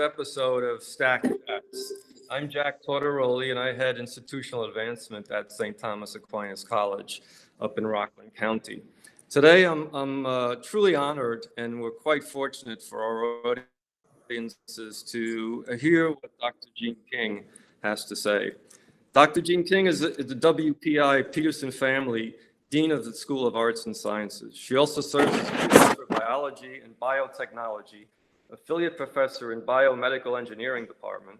episode of STACchatts. I'm Jack Tortoroli, and I head institutional advancement at St. Thomas Aquinas College up in Rockland County. Today, I'm truly honored, and we're quite fortunate for our audiences to hear what Dr. Jean King has to say. Dr. Jean King is the WPI Peterson Family Dean of the School of Arts and Sciences. She also serves as Professor of Biology and Biotechnology, Affiliate Professor in Biomedical Engineering Department,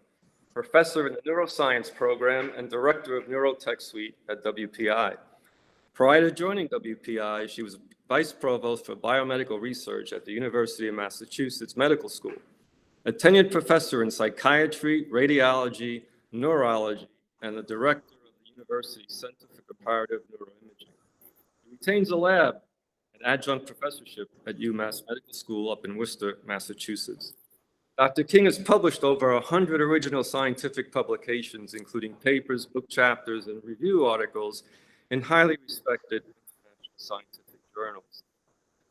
Professor in the Neuroscience Program, and Director of Neurotech Suite at WPI. Prior to joining WPI, she was Vice Provost for Biomedical Research at the University of Massachusetts Medical School, a tenured professor in psychiatry, radiology, neurology, and the Director of the University's Center for Comparative Neuroimaging. She retains a lab and adjunct professorship at UMass Medical School up in Worcester, Massachusetts. Dr. King has published over 100 original scientific publications, including papers, book chapters, and review articles in highly respected international scientific journals.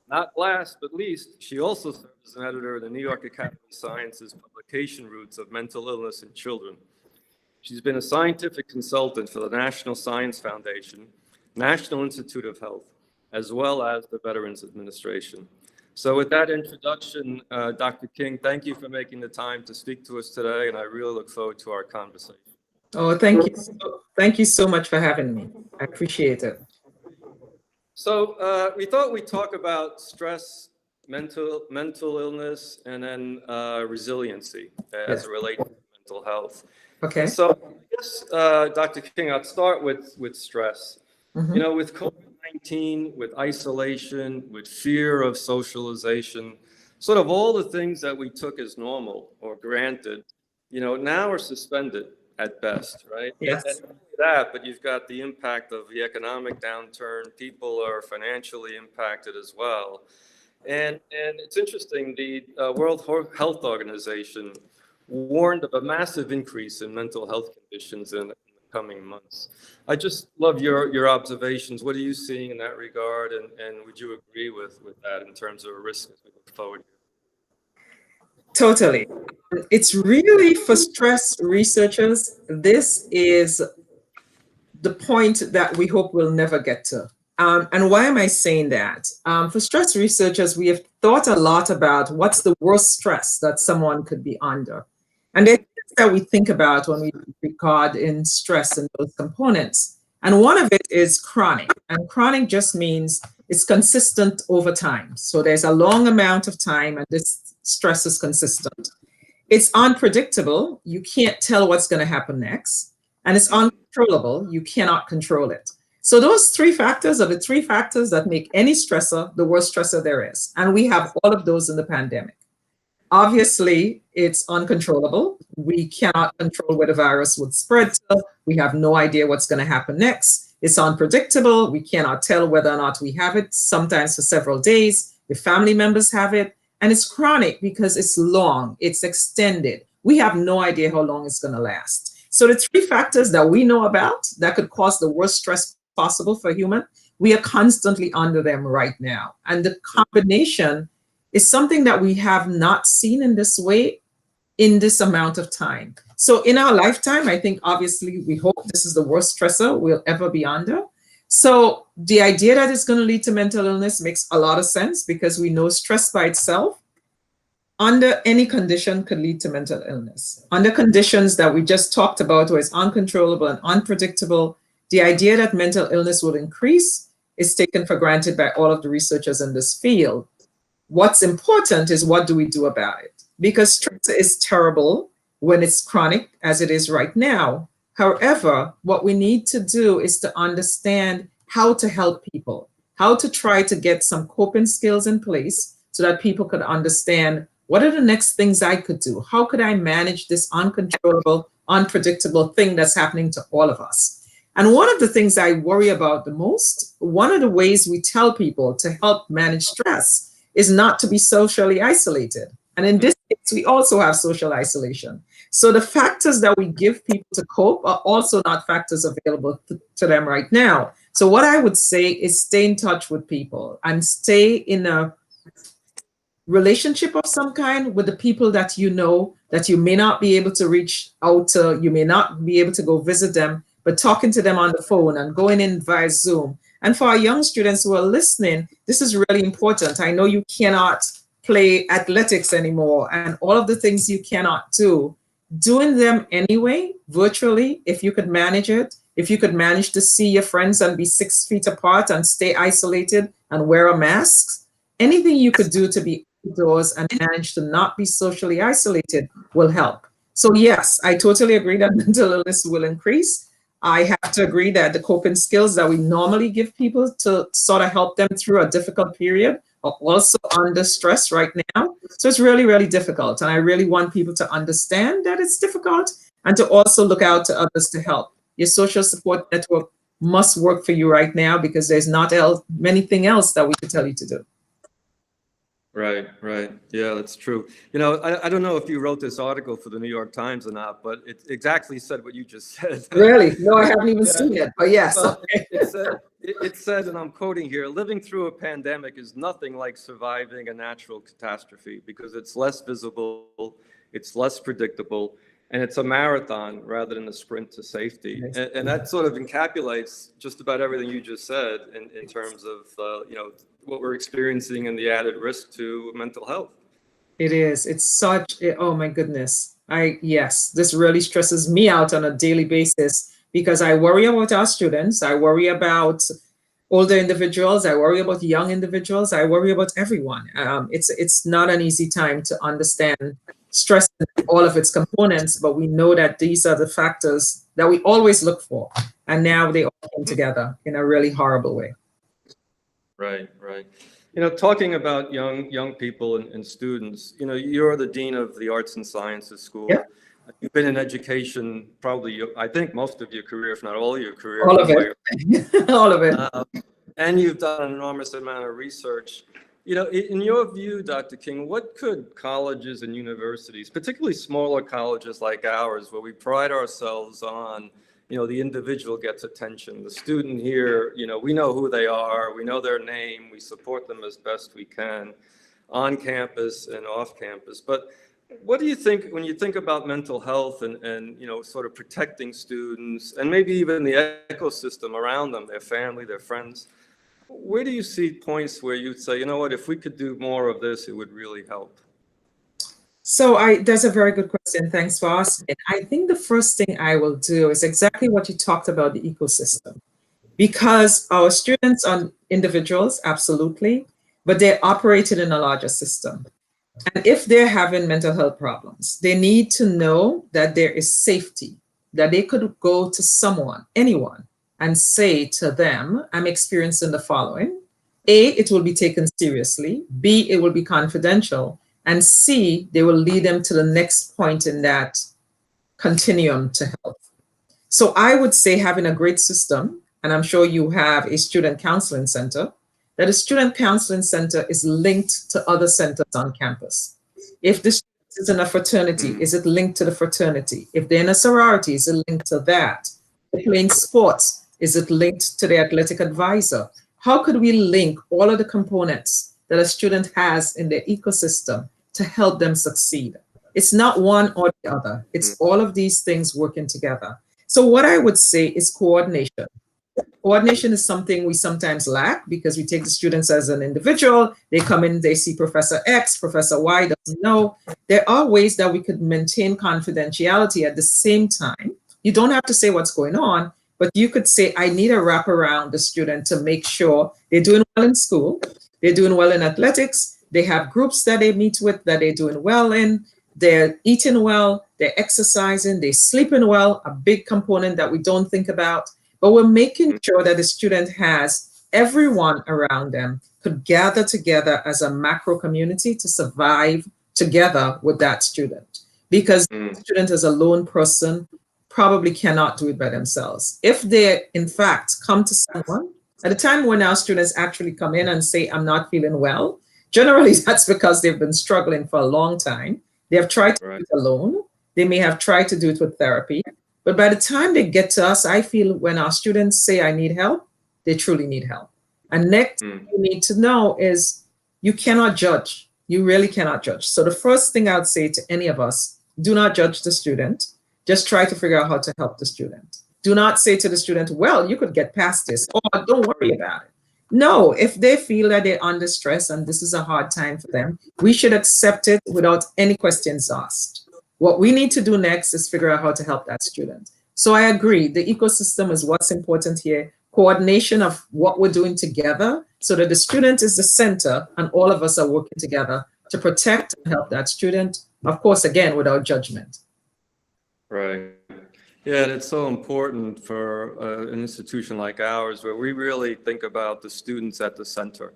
Not last but least, she also serves as an editor of the New York Academy of Sciences publication Roots of Mental Illness in Children. She's been a scientific consultant for the National Science Foundation, National Institute of Health, as well as the Veterans Administration. So with that introduction, Dr. King, thank you for making the time to speak to us today, and I really look forward to our conversation. Oh, thank you. Thank you so much for having me. I appreciate it. So we thought we'd talk about stress, mental illness, and then resiliency as it relates to mental health. Okay. So I guess, Dr. King, I'll start with stress. Mm-hmm. You know, with COVID-19, with isolation, with fear of socialization, sort of all the things that we took as normal or granted, you know, now are suspended at best, right? Yes. And not only that, but you've got the impact of the economic downturn. People are financially impacted as well. And it's interesting, the World Health Organization warned of a massive increase in mental health conditions in the coming months. I just love your observations. What are you seeing in that regard? And would you agree with that in terms of risk as we look forward? Totally. It's really, for stress researchers, this is the point that we hope we'll never get to. And why am I saying that? For stress researchers, we have thought a lot about what's the worst stress that someone could be under. And there's things that we think about when we regard in stress and those components. And one of it is chronic. And chronic just means it's consistent over time. So there's a long amount of time and this stress is consistent. It's unpredictable. You can't tell what's going to happen next. And it's uncontrollable. You cannot control it. So those three factors are the three factors that make any stressor the worst stressor there is. And we have all of those in the pandemic. Obviously, it's uncontrollable. We cannot control where the virus would spread to. We have no idea what's going to happen next. It's unpredictable. We cannot tell whether or not we have it, sometimes for several days. If family members have it. And it's chronic because it's long, it's extended. We have no idea how long it's going to last. So the three factors that we know about that could cause the worst stress possible for a human, we are constantly under them right now. And the combination is something that we have not seen in this way in this amount of time. So in our lifetime, I think obviously we hope this is the worst stressor we'll ever be under. So the idea that it's going to lead to mental illness makes a lot of sense because we know stress by itself under any condition could lead to mental illness. Under conditions that we just talked about where it's uncontrollable and unpredictable, the idea that mental illness will increase is taken for granted by all of the researchers in this field. What's important is what do we do about it? Because stress is terrible when it's chronic, as it is right now. However, what we need to do is to understand how to help people, how to try to get some coping skills in place so that people could understand what are the next things I could do? How could I manage this uncontrollable, unpredictable thing that's happening to all of us? And one of the things I worry about the most, one of the ways we tell people to help manage stress is not to be socially isolated. And in this case, we also have social isolation. So the factors that we give people to cope are also not factors available to them right now. So what I would say is stay in touch with people and stay in a relationship of some kind with the people that you know that you may not be able to reach out to, you may not be able to go visit them, but talking to them on the phone and going in via Zoom. And for our young students who are listening, this is really important. I know you cannot play athletics anymore and all of the things you cannot do. Doing them anyway, virtually, if you could manage it, if you could manage to see your friends and be 6 feet apart and stay isolated and wear a mask, anything you could do to be outdoors and manage to not be socially isolated will help. So yes, I totally agree that mental illness will increase. I have to agree that the coping skills that we normally give people to sort of help them through a difficult period are also under stress right now. So it's really, really difficult. And I really want people to understand that it's difficult and to also look out to others to help. Your social support network must work for you right now because there's not anything else that we could tell you to do. Right, right. Yeah, that's true. You know, I don't know if you wrote this article for the New York Times or not, but it exactly said what you just said. Really? No, I haven't even seen it, but yes. Well, it said, and I'm quoting here, living through a pandemic is nothing like surviving a natural catastrophe because it's less visible, it's less predictable, and it's a marathon rather than a sprint to safety. And that sort of encapsulates just about everything you just said in terms of, you know, what we're experiencing and the added risk to mental health. It is. It's such, oh my goodness. Yes, this really stresses me out on a daily basis because I worry about our students. I worry about older individuals. I worry about young individuals. I worry about everyone. It's not an easy time to understand stress in all of its components, but we know that these are the factors that we always look for. And now they all came together in a really horrible way. Right, right. You know, talking about young people and students, you know, you're the Dean of the Arts and Sciences School. Yep. You've been in education probably, I think, most of your career, if not all of your career. All of it. All of it. And you've done an enormous amount of research. You know, in your view, Dr. King, what could colleges and universities, particularly smaller colleges like ours, where we pride ourselves on, you know, the individual gets attention. The student here, you know, we know who they are, we know their name, we support them as best we can on campus and off campus. But what do you think when you think about mental health and you know, sort of protecting students and maybe even the ecosystem around them, their family, their friends? Where do you see points where you'd say, you know what, if we could do more of this, it would really help? So that's a very good question. Thanks for asking. I think the first thing I will do is exactly what you talked about, the ecosystem, because our students are individuals, absolutely, but they're operated in a larger system. And if they're having mental health problems, they need to know that there is safety, that they could go to someone, anyone, and say to them, I'm experiencing the following. A, it will be taken seriously. B, it will be confidential. And C, they will lead them to the next point in that continuum to health. So I would say having a great system, and I'm sure you have a student counseling center, that a student counseling center is linked to other centers on campus. If the student is in a fraternity, is it linked to the fraternity? If they're in a sorority, is it linked to that? If they're playing sports, is it linked to the athletic advisor? How could we link all of the components that a student has in their ecosystem to help them succeed? It's not one or the other. It's all of these things working together. So what I would say is coordination. Coordination is something we sometimes lack because we take the students as an individual. They come in, they see Professor X, Professor Y doesn't know. There are ways that we could maintain confidentiality at the same time. You don't have to say what's going on, but you could say, I need a wrap around the student to make sure they're doing well in school, they're doing well in athletics, they have groups that they meet with that they're doing well in, they're eating well, they're exercising, they're sleeping well, a big component that we don't think about. But we're making sure that the student has everyone around them could gather together as a macro community to survive together with that student. Because the student as a lone person probably cannot do it by themselves. If they, in fact, come to someone, at the time when our students actually come in and say, I'm not feeling well, generally that's because they've been struggling for a long time. They have tried to do it alone. They may have tried to do it with therapy. But by the time they get to us, I feel when our students say, I need help, they truly need help. And next, you need to know is you cannot judge. You really cannot judge. So the first thing I would say to any of us, do not judge the student. Just try to figure out how to help the student. Do not say to the student, well, you could get past this, or don't worry about it. No, if they feel that they're under stress and this is a hard time for them, we should accept it without any questions asked. What we need to do next is figure out how to help that student. So I agree, the ecosystem is what's important here. Coordination of what we're doing together so that the student is the center and all of us are working together to protect and help that student, of course, again, without judgment. Right. Yeah, and it's so important for an institution like ours where we really think about the students at the center,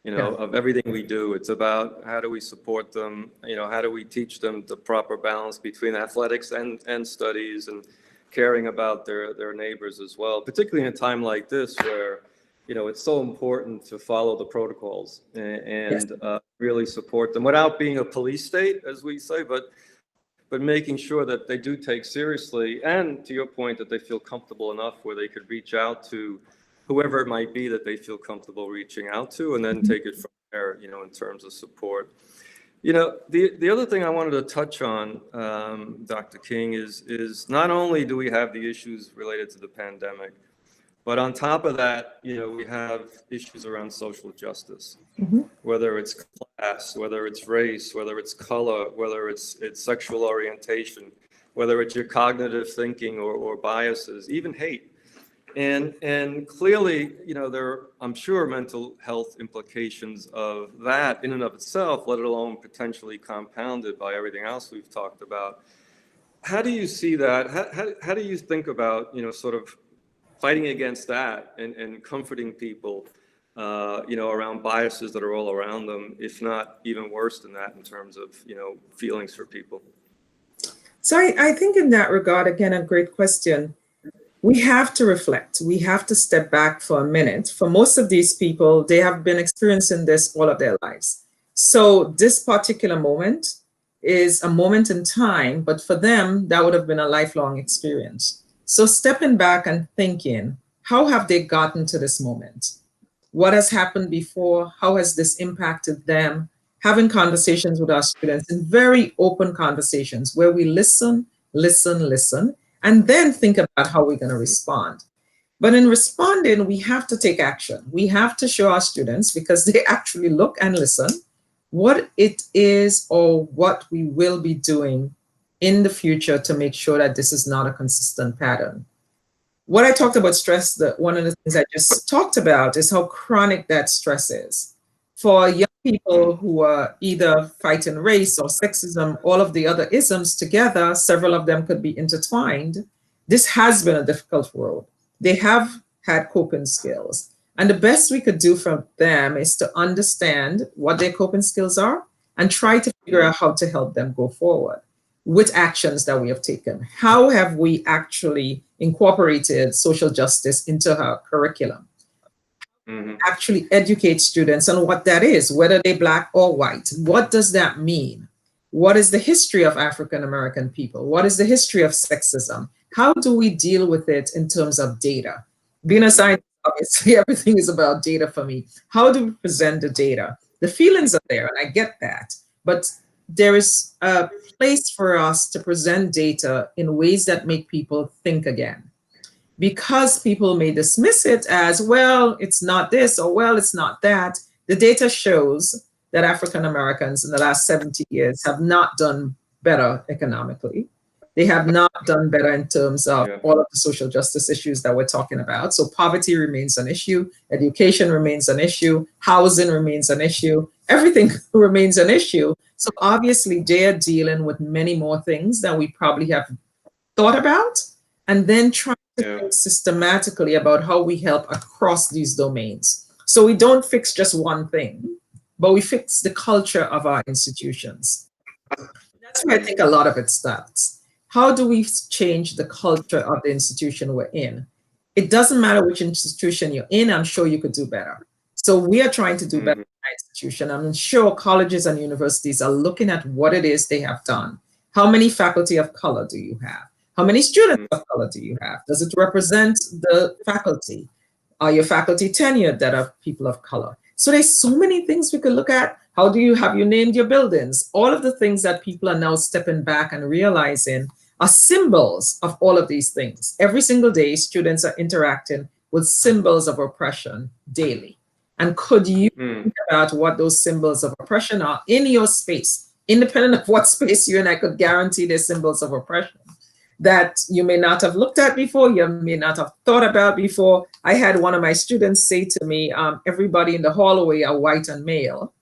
of everything we do. It's about how do we support them, how do we teach them the proper balance between athletics and studies and caring about their neighbors as well, particularly in a time like this where, it's so important to follow the protocols and really support them without being a police state, as we say, but making sure that they do take seriously, and to your point, that they feel comfortable enough where they could reach out to whoever it might be that they feel comfortable reaching out to, and then take it from there, in terms of support. The other thing I wanted to touch on, Dr. King, is not only do we have the issues related to the pandemic, but on top of that, we have issues around social justice, whether it's class, whether it's race, whether it's color, whether it's sexual orientation, whether it's your cognitive thinking or biases, even hate. And clearly, there are, I'm sure, mental health implications of that in and of itself, let alone potentially compounded by everything else we've talked about. How do you see that? How do you think about, sort of fighting against that and comforting people, around biases that are all around them, if not even worse than that in terms of, feelings for people? So I think in that regard, again, a great question. We have to reflect. We have to step back for a minute. For most of these people, they have been experiencing this all of their lives. So this particular moment is a moment in time, but for them, that would have been a lifelong experience. So stepping back and thinking, how have they gotten to this moment? What has happened before? How has this impacted them? Having conversations with our students, in very open conversations where we listen, and then think about how we're going to respond. But in responding, we have to take action. We have to show our students, because they actually look and listen, what it is or what we will be doing in the future to make sure that this is not a consistent pattern. What I talked about stress, that one of the things I just talked about is how chronic that stress is. For young people who are either fighting race or sexism, all of the other isms together, several of them could be intertwined. This has been a difficult road. They have had coping skills. And the best we could do for them is to understand what their coping skills are and try to figure out how to help them go forward with actions that we have taken. How have we actually incorporated social justice into our curriculum? Actually educate students on what that is, whether they're Black or white. What does that mean? What is the history of African American people? What is the history of sexism? How do we deal with it in terms of data? Being a scientist, obviously, everything is about data for me. How do we present the data? The feelings are there, and I get that. But there is a place for us to present data in ways that make people think again. Because people may dismiss it as, well, it's not this, or well, it's not that. The data shows that African Americans in the last 70 years have not done better economically. They have not done better in terms of all of the social justice issues that we're talking about. So poverty remains an issue, education remains an issue, housing remains an issue, everything remains an issue. So obviously they're dealing with many more things than we probably have thought about, and then trying to think systematically about how we help across these domains. So we don't fix just one thing, but we fix the culture of our institutions. That's where I think a lot of it starts. How do we change the culture of the institution we're in? It doesn't matter which institution you're in, I'm sure you could do better. So we are trying to do better in our institution. I'm sure colleges and universities are looking at what it is they have done. How many faculty of color do you have? How many students of color do you have? Does it represent the faculty? Are your faculty tenured that are people of color? So there's so many things we could look at. How do you have you named your buildings? All of the things that people are now stepping back and realizing are symbols of all of these things. Every single day, students are interacting with symbols of oppression daily. And could you think about what those symbols of oppression are in your space, independent of what space you're in? I could guarantee there's symbols of oppression that you may not have looked at before, you may not have thought about before. I had one of my students say to me, everybody in the hallway are white and male.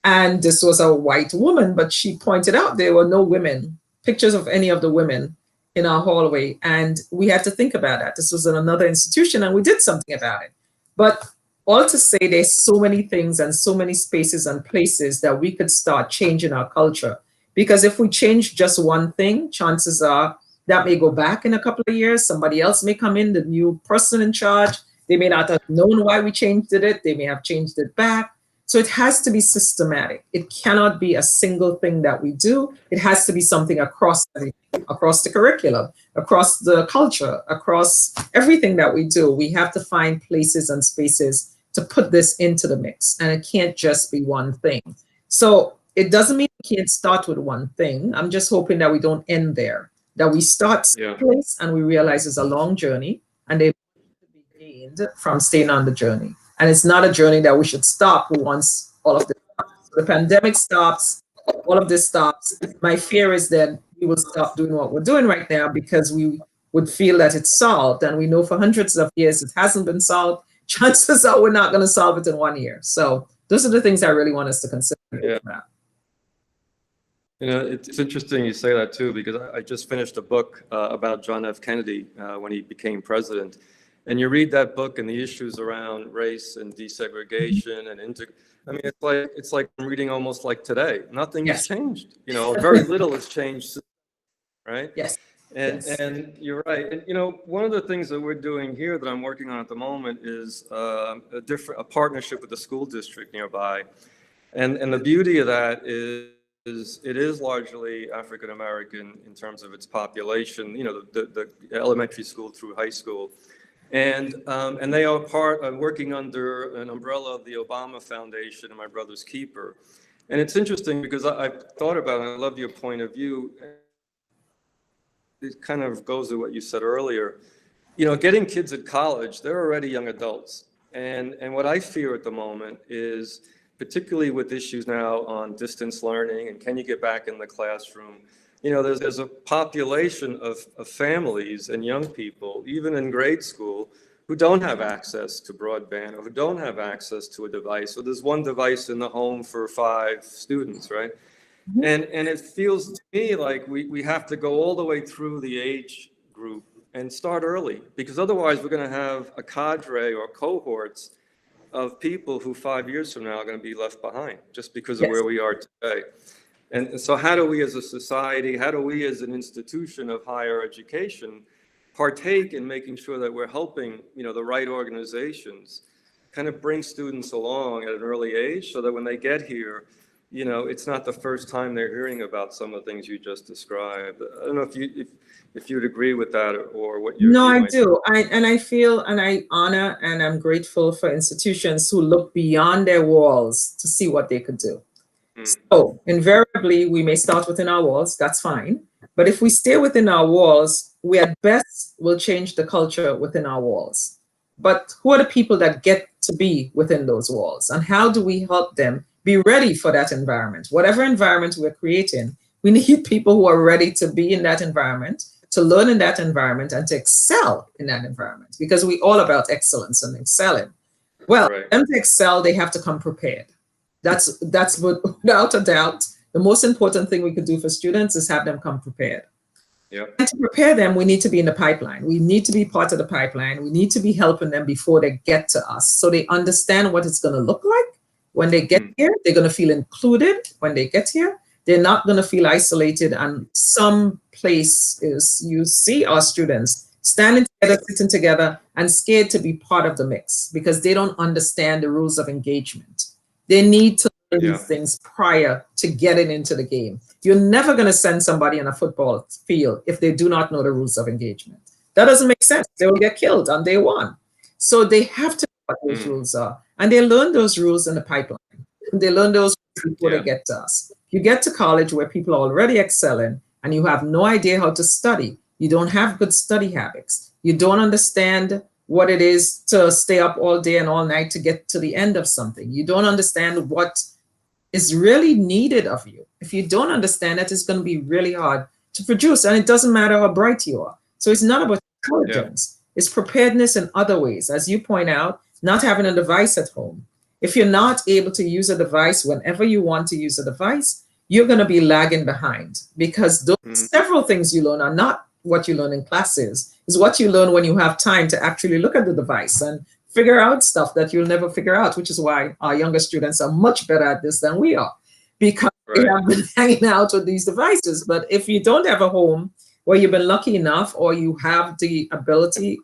And this was a white woman, but she pointed out there were no women, pictures of any of the women in our hallway. And we had to think about that. This was in another institution and we did something about it. But all to say, there's so many things and so many spaces and places that we could start changing our culture. Because if we change just one thing, chances are that may go back in a couple of years. Somebody else may come in, the new person in charge. They may not have known why we changed it. They may have changed it back. So it has to be systematic. It cannot be a single thing that we do. It has to be something across the curriculum, across the culture, across everything that we do. We have to find places and spaces to put this into the mix. And it can't just be one thing. So it doesn't mean we can't start with one thing. I'm just hoping that we don't end there, that we start someplace and we realize it's a long journey and they be gained from staying on the journey. And it's not a journey that we should stop once all of this stops. The pandemic stops, all of this stops. My fear is that we will stop doing what we're doing right now because we would feel that it's solved. And we know for hundreds of years it hasn't been solved. Chances are we're not going to solve it in 1 year. So those are the things I really want us to consider. Yeah. You know, it's interesting you say that too, because I just finished a book about John F. Kennedy when he became president. And you read that book and the issues around race and desegregation and I mean, it's like I'm reading almost like today. Nothing has changed. You know, very little has changed, right? Yes. And you're right. And you know, one of the things that we're doing here that I'm working on at the moment is a partnership with the school district nearby. And the beauty of that is it is largely African American in terms of its population. You know, the elementary school through high school. And they are working under an umbrella of the Obama Foundation and My Brother's Keeper. And it's interesting because I've thought about it, and I love your point of view. It kind of goes to what you said earlier. You know, getting kids at college, they're already young adults. And what I fear at the moment is, particularly with issues now on distance learning and can you get back in the classroom, you know, there's a population of families and young people, even in grade school, who don't have access to broadband or who don't have access to a device. So there's one device in the home for 5 students, right? And it feels to me like we have to go all the way through the age group and start early, because otherwise we're going to have a cadre or cohorts of people who 5 years from now are going to be left behind just because of where we are today. And so how do we as a society, how do we as an institution of higher education partake in making sure that we're helping, you know, the right organizations kind of bring students along at an early age so that when they get here, you know, it's not the first time they're hearing about some of the things you just described. I don't know if you'd agree with that or what you. No, I do. I feel and I honor and I'm grateful for institutions who look beyond their walls to see what they could do. So invariably, we may start within our walls, that's fine. But if we stay within our walls, we at best will change the culture within our walls. But who are the people that get to be within those walls? And how do we help them be ready for that environment? Whatever environment we're creating, we need people who are ready to be in that environment, to learn in that environment, and to excel in that environment. Because we're all about excellence and excelling. Well, for them to excel, they have to come prepared. That's without a doubt, the most important thing we could do for students is have them come prepared. And to prepare them, we need to be in the pipeline. We need to be part of the pipeline. We need to be helping them before they get to us so they understand what it's going to look like. When they get here, they're going to feel included. When they get here, they're not going to feel isolated. And some places you see our students standing together, sitting together, and scared to be part of the mix because they don't understand the rules of engagement. They need to learn these things prior to getting into the game. You're never going to send somebody on a football field if they do not know the rules of engagement. That doesn't make sense. They will get killed on day one. So they have to know what those rules are. And they learn those rules in the pipeline. They learn those before Yeah. they get to us. You get to college where people are already excelling and you have no idea how to study. You don't have good study habits. You don't understand what it is to stay up all day and all night to get to the end of something. You don't understand what is really needed of you. If you don't understand it, it's going to be really hard to produce. And it doesn't matter how bright you are. So it's not about intelligence. It's preparedness in other ways. As you point out, not having a device at home. If you're not able to use a device whenever you want to use a device, you're going to be lagging behind, because those several things you learn are not what you learn in classes. Is what you learn when you have time to actually look at the device and figure out stuff that you'll never figure out, which is why our younger students are much better at this than we are, because they have been hanging out with these devices. But if you don't have a home where you've been lucky enough, or you have the ability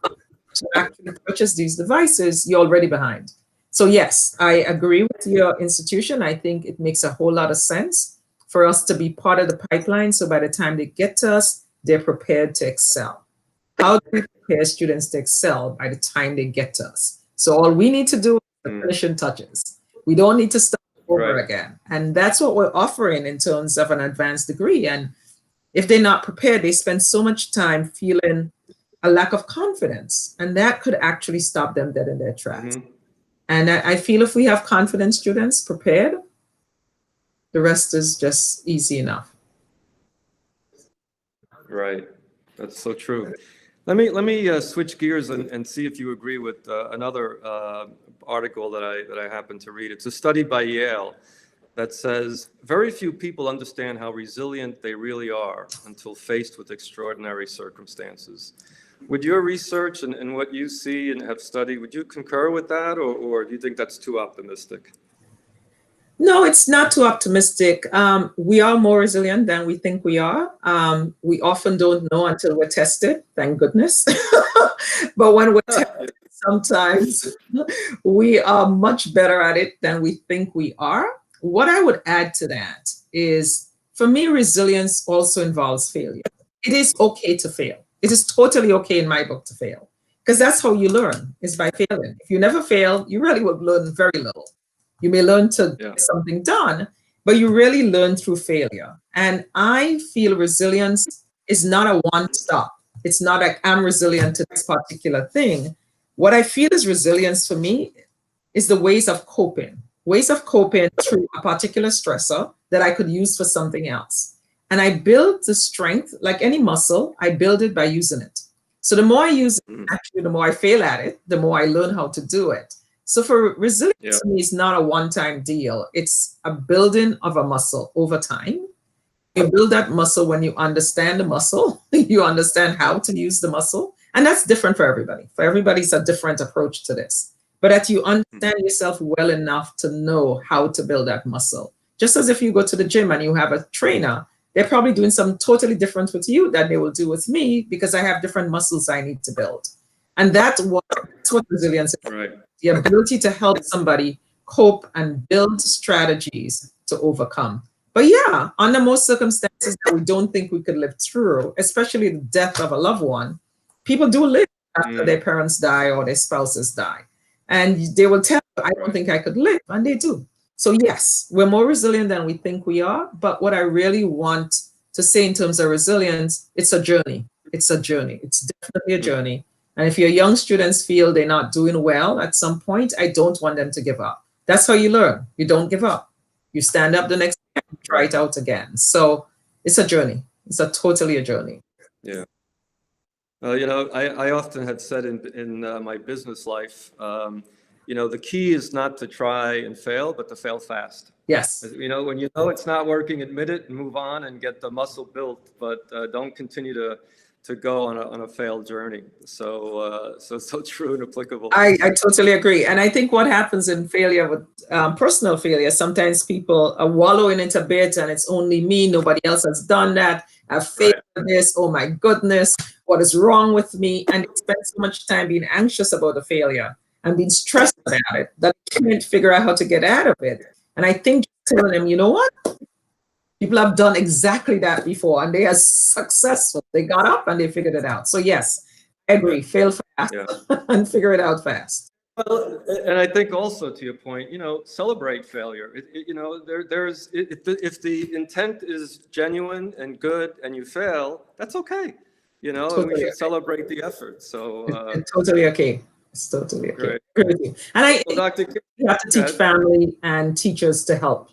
to actually purchase these devices, you're already behind. So yes, I agree with your institution. I think it makes a whole lot of sense for us to be part of the pipeline. So by the time they get to us, they're prepared to excel. How do we prepare students to excel by the time they get to us? So all we need to do is the finishing touches. We don't need to start over again. And that's what we're offering in terms of an advanced degree. And if they're not prepared, they spend so much time feeling a lack of confidence. And that could actually stop them dead in their tracks. And I feel if we have confident students prepared, the rest is just easy enough. Right. That's so true. Let me switch gears and see if you agree with another article that I happened to read. It's a study by Yale that says very few people understand how resilient they really are until faced with extraordinary circumstances. Would your research and what you see and have studied, would you concur with that, or do you think that's too optimistic? No, it's not too optimistic. We are more resilient than we think we are. We often don't know until we're tested, thank goodness. But when we're tested, sometimes we are much better at it than we think we are. What I would add to that is, for me, resilience also involves failure. It is okay to fail. It is totally okay in my book to fail, because that's how you learn, is by failing. If you never fail, you really would learn very little. You may learn to get something done, but you really learn through failure. And I feel resilience is not a one-stop. It's not like I'm resilient to this particular thing. What I feel is resilience for me is the ways of coping through a particular stressor that I could use for something else. And I build the strength, like any muscle, I build it by using it. So the more I use it, actually, the more I fail at it, the more I learn how to do it. So for resilience, to me, it's not a one-time deal. It's a building of a muscle over time. You build that muscle when you understand the muscle, you understand how to use the muscle. And that's different for everybody. For everybody, it's a different approach to this. But that you understand yourself well enough to know how to build that muscle. Just as if you go to the gym and you have a trainer, they're probably doing something totally different with you than they will do with me, because I have different muscles I need to build. And that's what resilience is. Right. The ability to help somebody cope and build strategies to overcome. But yeah, under most circumstances that we don't think we could live through, especially the death of a loved one, people do live after their parents die or their spouses die. And they will tell you, I don't think I could live, and they do. So yes, we're more resilient than we think we are. But what I really want to say in terms of resilience, it's a journey. It's a journey. It's definitely a journey. And if your young students feel they're not doing well at some point, I don't want them to give up. That's how you learn. You don't give up. You stand up the next day and try it out again. So it's a journey. It's totally a journey. Yeah. I often had said in my business life, the key is not to try and fail, but to fail fast. Yes. When you know it's not working, admit it and move on and get the muscle built, but don't continue to go on a failed journey. So true and applicable. I totally agree. And I think what happens in failure with personal failure, sometimes people are wallowing into a bit and it's only me, nobody else has done that. I've failed at this. Oh my goodness, what is wrong with me? And they spend so much time being anxious about the failure and being stressed about it that they can't figure out how to get out of it. And I think telling them, you know what? People have done exactly that before and they are successful. They got up and they figured it out. So yes, I agree, fail fast and figure it out fast. Well, and I think also to your point, celebrate failure. If the intent is genuine and good and you fail, that's okay. And we Totally should okay. celebrate the effort. So, It's totally okay. It's totally okay. great. Agree with you. And I Well, Dr. King, you have to go teach ahead. family and teachers to help.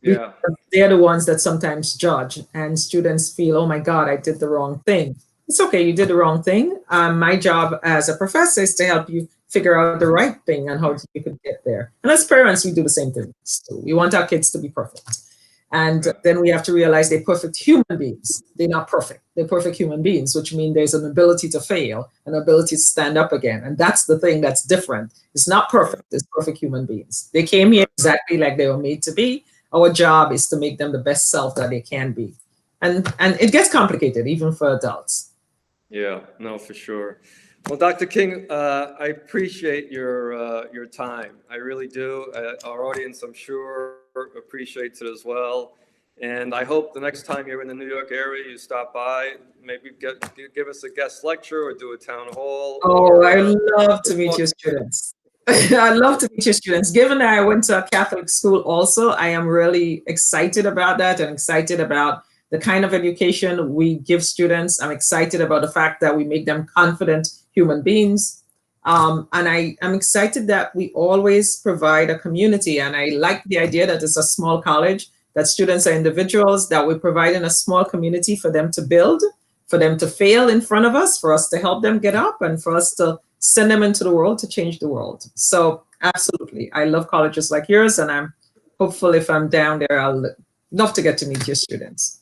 Yeah, Because they're the ones that sometimes judge, and students feel, oh my God, I did the wrong thing. It's okay, you did the wrong thing. My job as a professor is to help you figure out the right thing and how you could get there. And as parents, we do the same thing. So we want our kids to be perfect. And yeah, then we have to realize they're perfect human beings. They're not perfect. They're perfect human beings, which means there's an ability to fail, an ability to stand up again. And that's the thing that's different. It's not perfect. It's perfect human beings. They came here exactly like they were made to be. Our job is to make them the best self that they can be. And it gets complicated even for adults. yeah. No, for sure. Well, Dr. King, I appreciate your time. I really do. Our audience, I'm sure, appreciates it as well. And I hope the next time you're in the New York area, you stop by, maybe give us a guest lecture or do a town hall. Oh, I Or, love to meet your students. I love to meet your students. Given that I went to a Catholic school also, I am really excited about that and excited about the kind of education we give students. I'm excited about the fact that we make them confident human beings. And I'm excited that we always provide a community. And I like the idea that it's a small college, that students are individuals, that we're providing a small community for them to build, for them to fail in front of us, for us to help them get up, and for us to send them into the world to change the world. So absolutely, I love colleges like yours, and I'm hopeful if I'm down there, I'll love to get to meet your students.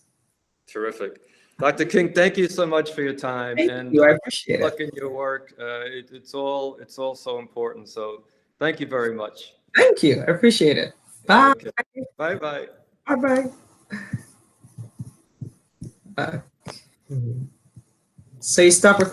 terrific. Dr. King, thank you so much for your time. Thank you, I appreciate Good luck it. in your work. It's all so important. So thank you very much. Thank you, I appreciate it. Bye. Okay. Bye-bye. Bye-bye. Bye. So you stop recording.